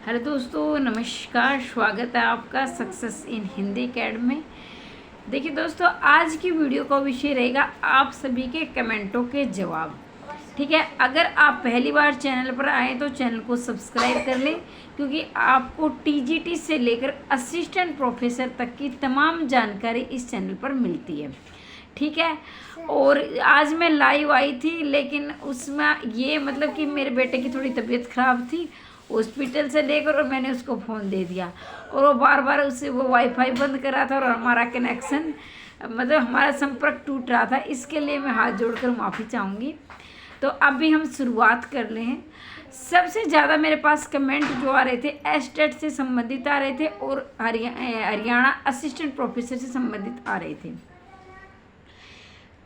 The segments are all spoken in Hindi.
हेलो दोस्तों, नमस्कार। स्वागत है आपका सक्सेस इन हिंदी अकेडमी में। देखिए दोस्तों, आज की वीडियो का विषय रहेगा आप सभी के कमेंटों के जवाब। ठीक है, अगर आप पहली बार चैनल पर आए तो चैनल को सब्सक्राइब कर लें, क्योंकि आपको टीजीटी से लेकर असिस्टेंट प्रोफेसर तक की तमाम जानकारी इस चैनल पर मिलती है। ठीक है, और आज मैं लाइव आई थी, लेकिन उसमें ये मतलब कि मेरे बेटे की थोड़ी तबीयत ख़राब थी हॉस्पिटल से लेकर, और मैंने उसको फ़ोन दे दिया और वो बार बार उससे वो वाईफाई बंद कर रहा था और हमारा कनेक्शन मतलब हमारा संपर्क टूट रहा था। इसके लिए मैं हाथ जोड़कर माफ़ी चाहूँगी। तो अभी हम शुरुआत कर रहे हैं। सबसे ज़्यादा मेरे पास कमेंट जो आ रहे थे एस्टेट से संबंधित आ रहे थे और हरियाणा असिस्टेंट प्रोफेसर से संबंधित आ रहे थे।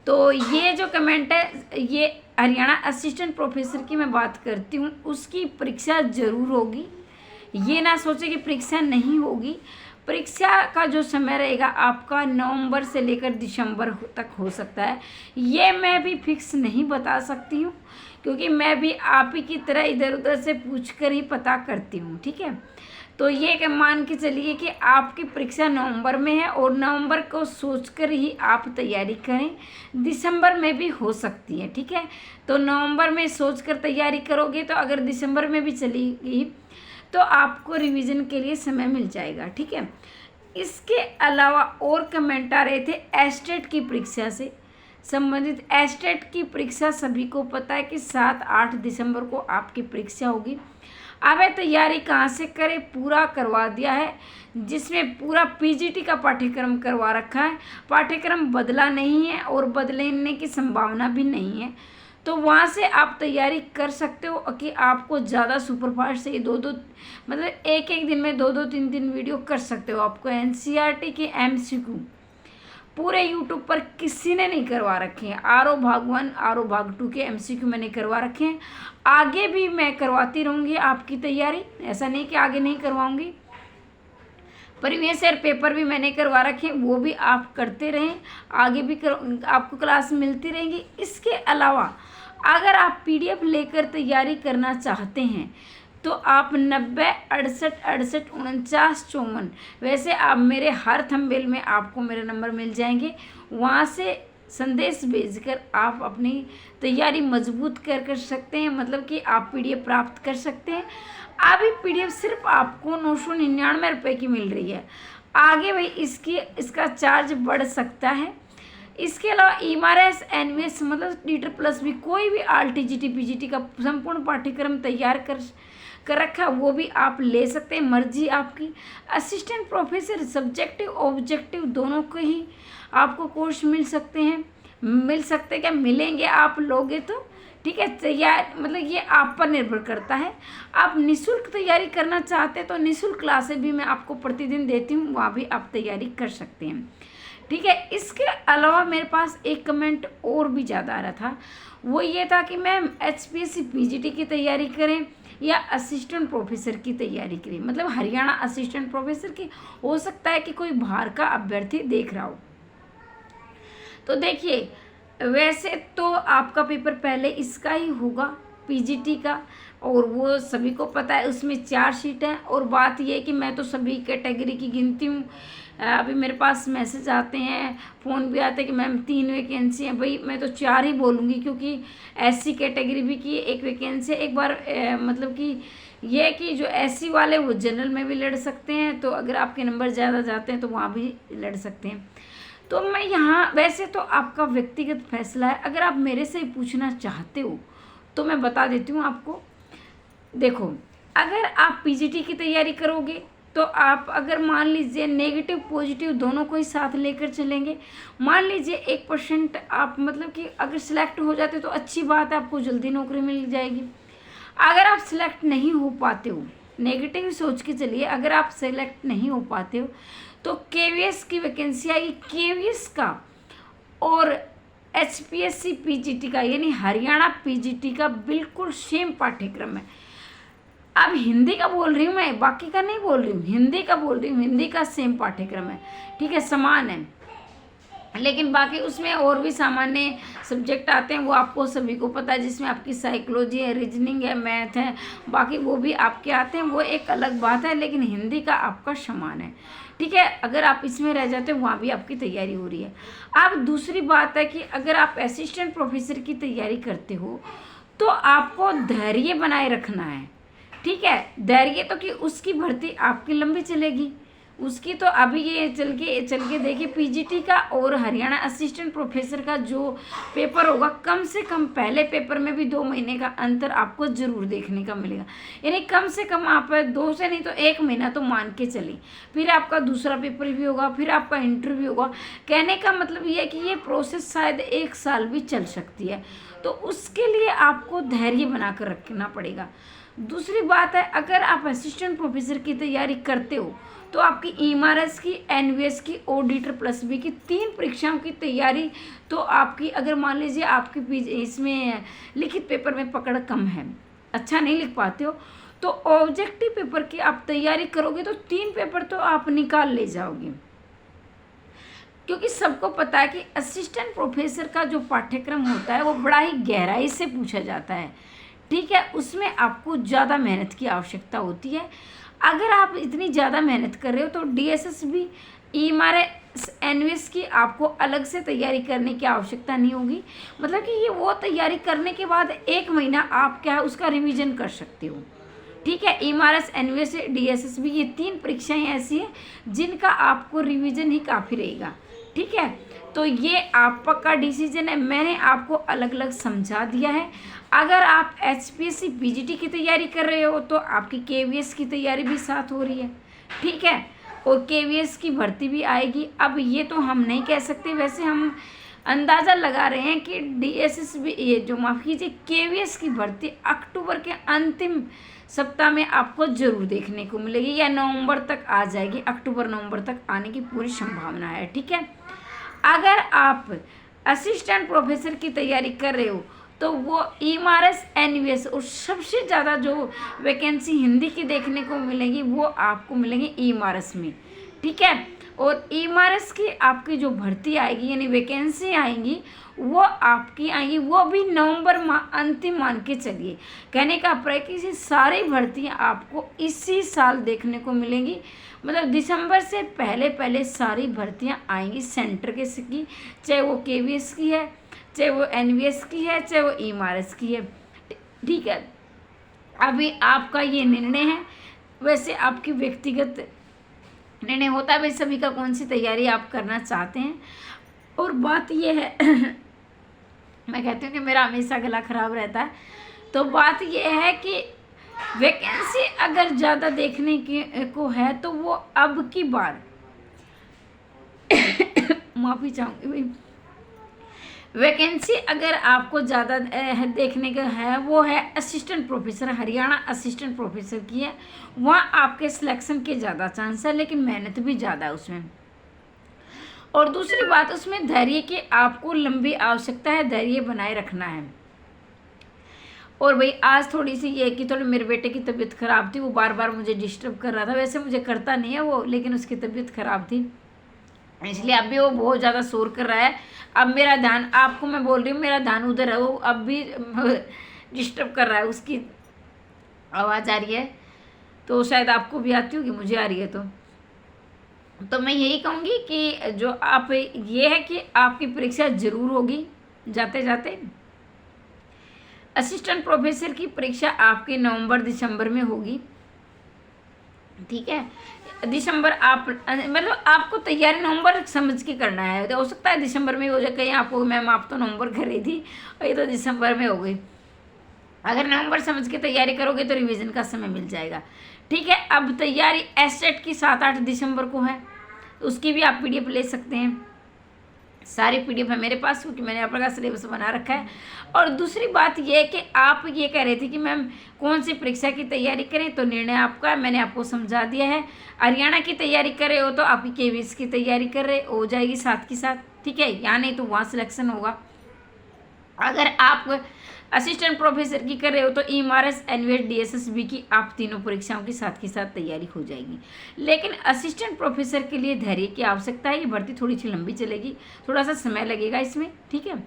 तो ये जो कमेंट है, ये हरियाणा असिस्टेंट प्रोफेसर की मैं बात करती हूँ। उसकी परीक्षा ज़रूर होगी, ये ना सोचे कि परीक्षा नहीं होगी। परीक्षा का जो समय रहेगा आपका नवंबर से लेकर दिसंबर तक हो सकता है। ये मैं भी फिक्स नहीं बता सकती हूँ, क्योंकि मैं भी आप ही की तरह इधर उधर से पूछ कर ही पता करती हूँ। ठीक है, तो ये मान के चलिए कि आपकी परीक्षा नवंबर में है और नवंबर को सोचकर ही आप तैयारी करें। दिसंबर में भी हो सकती है। ठीक है, तो नवंबर में सोचकर तैयारी करोगे तो अगर दिसंबर में भी चलेगी तो आपको रिवीजन के लिए समय मिल जाएगा। ठीक है, इसके अलावा और कमेंट आ रहे थे एस्टेट की परीक्षा से संबंधित। एस्टेट की परीक्षा सभी को पता है कि 7-8 दिसंबर को आपकी परीक्षा होगी। अब तैयारी कहाँ से करें, पूरा करवा दिया है, जिसमें पूरा पीजीटी का पाठ्यक्रम करवा रखा है। पाठ्यक्रम बदला नहीं है और बदलने की संभावना भी नहीं है। तो वहाँ से आप तैयारी कर सकते हो कि आपको ज़्यादा सुपरफास्ट से दो मतलब एक दिन में 2-2 3-3 वीडियो कर सकते हो। आपको एनसीईआरटी के एमसीक्यू पूरे यूट्यूब पर किसी ने नहीं करवा रखे हैं। आरओ भाग 1 आरओ भाग 2 के एमसीक्यू मैंने करवा रखे हैं। आगे भी मैं करवाती रहूँगी आपकी तैयारी, ऐसा नहीं कि आगे नहीं करवाऊँगी। प्रीवियस ईयर पेपर भी मैंने करवा रखे हैं, वो भी आप करते रहें, आगे भी आपको क्लास मिलती रहेंगी। इसके अलावा अगर आप पीडीएफ लेकर तैयारी करना चाहते हैं तो आप 90 68 68 49 54, वैसे आप मेरे हर थंबनेल में आपको मेरे नंबर मिल जाएंगे, वहाँ से संदेश भेजकर आप अपनी तैयारी मजबूत कर सकते हैं। मतलब कि आप पीडीएफ प्राप्त कर सकते हैं। अभी पीडीएफ सिर्फ आपको 999 रुपये की मिल रही है। आगे भाई इसका चार्ज बढ़ सकता है। इसके अलावा एमआरएस एनवीएस मतलब टीटर प्लस भी कोई भी आरटीजीटी पीजीटी का संपूर्ण पाठ्यक्रम तैयार कर रखा है, वो भी आप ले सकते हैं, मर्जी आपकी। असिस्टेंट प्रोफेसर सब्जेक्टिव ऑब्जेक्टिव दोनों के ही आपको कोर्स मिल सकते क्या मिलेंगे, आप लोगे तो। ठीक है, तैयार मतलब ये आप पर निर्भर करता है। आप निःशुल्क तैयारी करना चाहते हैं तो निःशुल्क क्लासेस भी मैं आपको प्रतिदिन देती हूँ, वहाँ भी आप तैयारी कर सकते हैं। ठीक है, इसके अलावा मेरे पास एक कमेंट और भी ज़्यादा आ रहा था, वो ये था कि मैम एचपीएससी पीजीटी की तैयारी करें या असिस्टेंट प्रोफेसर की तैयारी करें, मतलब हरियाणा असिस्टेंट प्रोफेसर की। हो सकता है कि कोई बाहर का अभ्यर्थी देख रहा हो। तो देखिए, वैसे तो आपका पेपर पहले इसका ही होगा पीजीटी का, और वो सभी को पता है, उसमें 4 सीट हैं। और बात ये है कि मैं तो सभी कैटेगरी की गिनती हूँ। अभी मेरे पास मैसेज आते हैं, फ़ोन भी आते हैं कि मैम 3 वैकेंसी हैं। भाई मैं तो 4 ही बोलूँगी, क्योंकि एससी कैटेगरी भी की 1 वैकेंसी है। एक बार मतलब कि ये है कि जो एससी वाले वो जनरल में भी लड़ सकते हैं, तो अगर आपके नंबर ज़्यादा जाते हैं तो वहाँ भी लड़ सकते हैं। तो मैं यहाँ वैसे तो आपका व्यक्तिगत फैसला है। अगर आप मेरे से ही पूछना चाहते हो तो मैं बता देती हूँ आपको। देखो, अगर आप पीजीटी की तैयारी करोगे तो आप अगर मान लीजिए नेगेटिव पॉजिटिव दोनों को ही साथ लेकर चलेंगे, मान लीजिए 1% आप मतलब कि अगर सिलेक्ट हो जाते तो अच्छी बात है, आपको जल्दी नौकरी मिल जाएगी। अगर आप सिलेक्ट नहीं हो पाते हो, नेगेटिव सोच के चलिए, अगर आप सिलेक्ट नहीं हो पाते हो तो केवीएस की वैकेंसी आएगी। केवीएस का और एचपीएससी पीजीटी का यानी हरियाणा पीजीटी का बिल्कुल सेम पाठ्यक्रम है। अब हिंदी का बोल रही हूँ मैं, बाकी का नहीं बोल रही हूँ, हिंदी का बोल रही हूँ। हिंदी का सेम पाठ्यक्रम है। ठीक है, समान है। लेकिन बाकी उसमें और भी सामान्य सब्जेक्ट आते हैं, वो आपको सभी को पता है, जिसमें आपकी साइकोलॉजी है, रीजनिंग है, मैथ है, बाकी वो भी आपके आते हैं, वो एक अलग बात है। लेकिन हिंदी का आपका समान है, ठीक है। अगर आप इसमें रह जाते हो वहाँ भी आपकी तैयारी हो रही है। अब दूसरी बात है कि अगर आप असिस्टेंट प्रोफेसर की तैयारी करते हो तो आपको धैर्य बनाए रखना है, ठीक है। धैर्य तो कि उसकी भर्ती आपकी लंबी चलेगी, उसकी तो अभी ये चल के देखिए पीजीटी का और हरियाणा असिस्टेंट प्रोफेसर का जो पेपर होगा, कम से कम पहले पेपर में भी 2 महीने का अंतर आपको ज़रूर देखने का मिलेगा। यानी कम से कम आप 2 से नहीं तो 1 महीना तो मान के चलिए, फिर आपका दूसरा पेपर भी होगा, फिर आपका इंटरव्यू होगा। कहने का मतलब ये है कि ये प्रोसेस शायद 1 साल भी चल सकती है, तो उसके लिए आपको धैर्य बना कर रखना पड़ेगा। दूसरी बात है, अगर आप असिस्टेंट प्रोफेसर की तैयारी करते हो तो आपकी ईएमआरएस की, एनवीएस की, ऑडिटर प्लस बी की 3 परीक्षाओं की तैयारी तो आपकी, अगर मान लीजिए आपकी इसमें लिखित पेपर में पकड़ कम है, अच्छा नहीं लिख पाते हो, तो ऑब्जेक्टिव पेपर की आप तैयारी करोगे तो 3 पेपर तो आप निकाल ले जाओगे। क्योंकि सबको पता है कि असिस्टेंट प्रोफेसर का जो पाठ्यक्रम होता है वो बड़ा ही गहराई से पूछा जाता है, ठीक है। उसमें आपको ज़्यादा मेहनत की आवश्यकता होती है। अगर आप इतनी ज़्यादा मेहनत कर रहे हो तो डीएसएसबी, ईएमआरएस, एनवीएस की आपको अलग से तैयारी करने की आवश्यकता नहीं होगी। मतलब कि ये वो तैयारी करने के बाद 1 महीना आप क्या है उसका रिवीजन कर सकते हो, ठीक है। ईएमआरएस, एनवीएस, डीएसएसबी ये 3 परीक्षाएं ऐसी हैं जिनका आपको रिवीजन ही काफ़ी रहेगा, ठीक है। तो ये आपका डिसीजन है, मैंने आपको अलग अलग समझा दिया है। अगर आप एचपीएससी पीजीटी की तैयारी कर रहे हो तो आपकी केवीएस की तैयारी भी साथ हो रही है, ठीक है, और केवीएस की भर्ती भी आएगी। अब ये तो हम नहीं कह सकते, वैसे हम अंदाज़ा लगा रहे हैं कि डीएसएसबी, ये जो माफ़ कीजिए केवीएस की भर्ती अक्टूबर के अंतिम सप्ताह में आपको ज़रूर देखने को मिलेगी, या नवंबर तक आ जाएगी, अक्टूबर नवंबर तक आने की पूरी संभावना है, ठीक है। अगर आप असिस्टेंट प्रोफेसर की तैयारी कर रहे हो तो वो ईएमआरएस, एनवीएस और सबसे ज़्यादा जो वैकेंसी हिंदी की देखने को मिलेगी वो आपको मिलेंगी ईएमआरएस में, ठीक है। और ईएमआरएस की आपकी जो भर्ती आएगी यानी वैकेंसी आएंगी वो आपकी आएंगी, वो भी नवंबर अंतिम मान के चलिए। कहने का अभिप्राय कि सारी भर्तियाँ आपको इसी साल देखने को मिलेंगी, मतलब दिसंबर से पहले पहले सारी भर्तियाँ आएंगी सेंटर के की, चाहे वो केवीएस की है, चाहे वो एनवीएस की है, चाहे वो ईएमआरएस की है, ठीक है। अभी आपका ये निर्णय है, वैसे आपकी व्यक्तिगत निर्णय होता है भाई सभी का कौन सी तैयारी आप करना चाहते हैं। और बात ये है मैं कहती हूँ कि मेरा हमेशा गला खराब रहता है, तो बात ये है कि वैकेंसी अगर ज़्यादा देखने की को है तो वो अब की बार माफ़ी चाहूँगी भाई, वैकेंसी अगर आपको ज़्यादा देखने का है वो है assistant professor, Haryana assistant professor की है। वहाँ आपके सिलेक्शन के ज़्यादा चांस है, लेकिन मेहनत भी ज़्यादा है उसमें। और दूसरी बात, उसमें धैर्य की आपको लंबी आवश्यकता है, धैर्य बनाए रखना है। और भाई आज थोड़ी सी ये कि थोड़ी मेरे बेटे की तबीयत ख़राब थी, वो बार बार मुझे डिस्टर्ब कर रहा था, वैसे मुझे करता नहीं है वो, लेकिन उसकी तबीयत ख़राब थी इसलिए अभी वो बहुत ज़्यादा शोर कर रहा है। अब मेरा ध्यान, आपको मैं बोल रही हूँ मेरा ध्यान उधर है, वो अब भी डिस्टर्ब कर रहा है, उसकी आवाज़ आ रही है, तो शायद आपको भी आती होगी, मुझे आ रही है। तो मैं यही कहूँगी कि जो आप ये है कि आपकी परीक्षा ज़रूर होगी। जाते जाते असिस्टेंट प्रोफेसर की परीक्षा आपकी नवंबर दिसंबर में होगी, ठीक है। दिसंबर आप मतलब आपको तैयारी नवंबर समझ के करना है, तो हो सकता है दिसंबर में हो जाए, कहीं आपको मैम आप तो नवंबर कर रही थी और ये तो दिसंबर में हो गई। अगर नवंबर समझ के तैयारी करोगे तो रिवीजन का समय मिल जाएगा, ठीक है। अब तैयारी एसटेट की 7-8 दिसंबर को है, तो उसकी भी आप पीडीएफ ले सकते हैं, सारी पीडीएफ है मेरे पास क्योंकि मैंने अपना सिलेबस बना रखा है। और दूसरी बात ये है कि आप ये कह रहे थे कि मैम कौन सी परीक्षा की तैयारी करें, तो निर्णय आपका, मैंने आपको समझा दिया है। हरियाणा की तैयारी कर रहे हो तो आपकी केवीएस की तैयारी कर रहे हो जाएगी साथ के साथ, ठीक है, या नहीं तो वहाँ सिलेक्शन होगा। अगर आप असिस्टेंट प्रोफेसर की कर रहे हो तो EMRS, NVS, DSSB की आप तीनों परीक्षाओं के साथ तैयारी हो जाएगी। लेकिन असिस्टेंट प्रोफेसर के लिए धैर्य की आवश्यकता है। ये भर्ती थोड़ी सी लंबी चलेगी, थोड़ा सा समय लगेगा इसमें, ठीक है।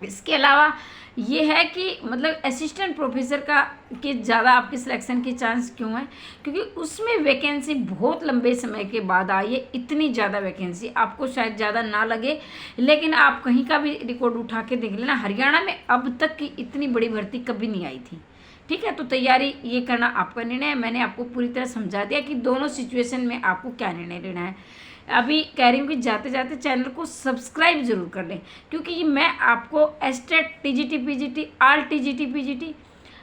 इसके अलावा ये है कि मतलब असिस्टेंट प्रोफेसर का के ज़्यादा आपके सिलेक्शन के चांस क्यों है, क्योंकि उसमें वैकेंसी बहुत लंबे समय के बाद आई है। इतनी ज़्यादा वैकेंसी आपको शायद ज़्यादा ना लगे, लेकिन आप कहीं का भी रिकॉर्ड उठा के देख लेना, हरियाणा में अब तक की इतनी बड़ी भर्ती कभी नहीं आई थी, ठीक है। तो तैयारी ये करना आपका निर्णय है। मैंने आपको पूरी तरह समझा दिया कि दोनों सिचुएशन में आपको क्या निर्णय लेना है। अभी कह रही हूँ कि जाते जाते चैनल को सब्सक्राइब जरूर कर लें, क्योंकि मैं आपको estate, TGT, PGT, all TGT, PGT,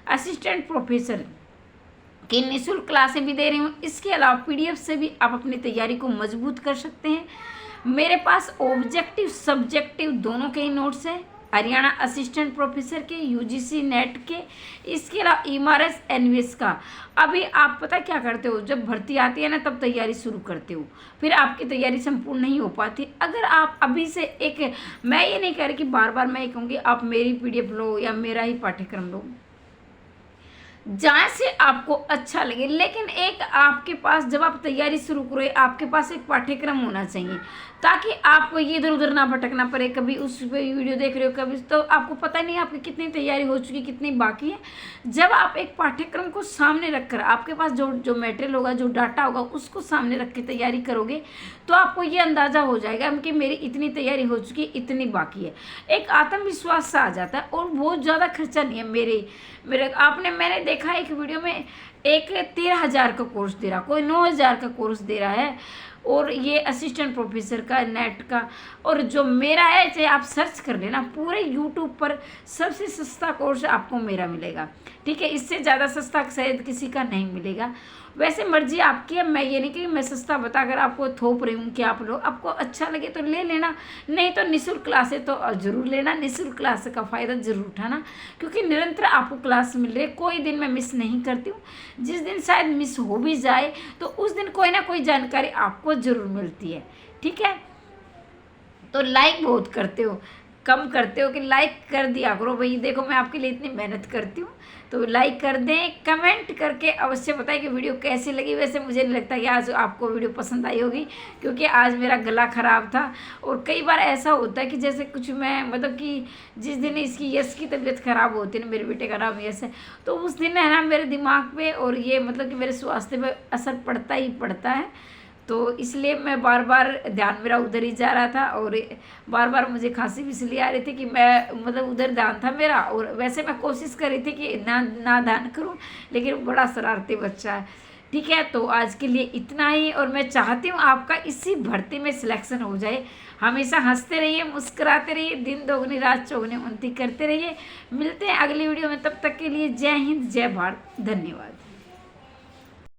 assistant professor की निःशुल्क क्लासें भी दे रही हूँ। इसके अलावा PDF से भी आप अपनी तैयारी को मजबूत कर सकते हैं। मेरे पास ऑब्जेक्टिव, सब्जेक्टिव दोनों के ही नोट्स हैं, हरियाणा असिस्टेंट प्रोफेसर के, UGC नेट के, इसके अलावा EMRS, NVS का। अभी आप पता क्या करते हो, जब भर्ती आती है ना तब तैयारी शुरू करते हो, फिर आपकी तैयारी संपूर्ण नहीं हो पाती। अगर आप अभी से मैं ये नहीं कह रही कि बार बार मैं ये कहूँगी आप मेरी PDF लो या मेरा ही पाठ्यक्रम लो, जहाँ से आपको अच्छा लगे, लेकिन एक आपके पास जब आप तैयारी शुरू करो आपके पास एक पाठ्यक्रम होना चाहिए, ताकि आपको ये इधर उधर ना भटकना पड़े। कभी उस पे वीडियो देख रहे हो, कभी तो आपको पता नहीं आपकी कितनी तैयारी हो चुकी, कितनी बाकी है। जब आप एक पाठ्यक्रम को सामने रखकर, आपके पास जो मटेरियल होगा, जो डाटा होगा, उसको सामने रख के तैयारी करोगे तो आपको ये अंदाज़ा हो जाएगा कि मेरी इतनी तैयारी हो चुकी, इतनी बाकी है। एक आत्मविश्वास सा आ जाता है, और बहुत ज़्यादा खर्चा नहीं है। मैंने देखा एक वीडियो में एक 13,000 का कोर्स दे रहा, कोई 9,000 का कोर्स दे रहा है, और ये असिस्टेंट प्रोफेसर का नेट का। और जो मेरा है, चाहे आप सर्च कर लेना पूरे YouTube पर, सबसे सस्ता कोर्स आपको मेरा मिलेगा, ठीक है। इससे ज़्यादा सस्ता शायद किसी का नहीं मिलेगा। वैसे मर्जी आपकी है, मैं ये नहीं कि मैं सस्ता बताकर आपको थोप रही हूँ कि आप लो, आपको अच्छा लगे तो ले लेना, नहीं तो निःशुल्क क्लासें तो जरूर लेना, निःशुल्क क्लास का फ़ायदा जरूर उठाना, क्योंकि निरंतर आपको क्लास मिल रही है। कोई दिन मैं मिस नहीं करती हूँ, जिस दिन शायद मिस हो भी जाए तो उस दिन कोई ना कोई जानकारी आपको ज़रूर मिलती है, ठीक है। तो लाइक बहुत करते हो, कम करते हो कि लाइक कर दिया करो भाई, देखो मैं आपके लिए इतनी मेहनत करती हूँ, तो लाइक कर दें। कमेंट करके अवश्य बताएं कि वीडियो कैसी लगी। वैसे मुझे नहीं लगता कि आज आपको वीडियो पसंद आई होगी, क्योंकि आज मेरा गला ख़राब था, और कई बार ऐसा होता है कि जैसे कुछ मैं मतलब कि जिस दिन इसकी यश की तबीयत ख़राब होती है ना, मेरे बेटे का नाम यश है, तो उस दिन है ना मेरे दिमाग पे और ये मतलब कि मेरे स्वास्थ्य पे असर पड़ता ही पड़ता है। तो इसलिए मैं बार बार ध्यान मेरा उधर ही जा रहा था, और बार बार मुझे खांसी भी इसलिए आ रही थी कि मैं मतलब उधर ध्यान था मेरा। और वैसे मैं कोशिश कर रही थी कि ना ध्यान करूं, लेकिन बड़ा शरारती बच्चा है, ठीक है। तो आज के लिए इतना ही, और मैं चाहती हूँ आपका इसी भर्ती में सिलेक्शन हो जाए। हमेशा हंसते रहिए, मुस्कुराते रहिए, दिन दोगुनी रात चौगुनी उन्नति करते रहिए। मिलते हैं अगली वीडियो में, तब तक के लिए जय हिंद, जय भारत, धन्यवाद।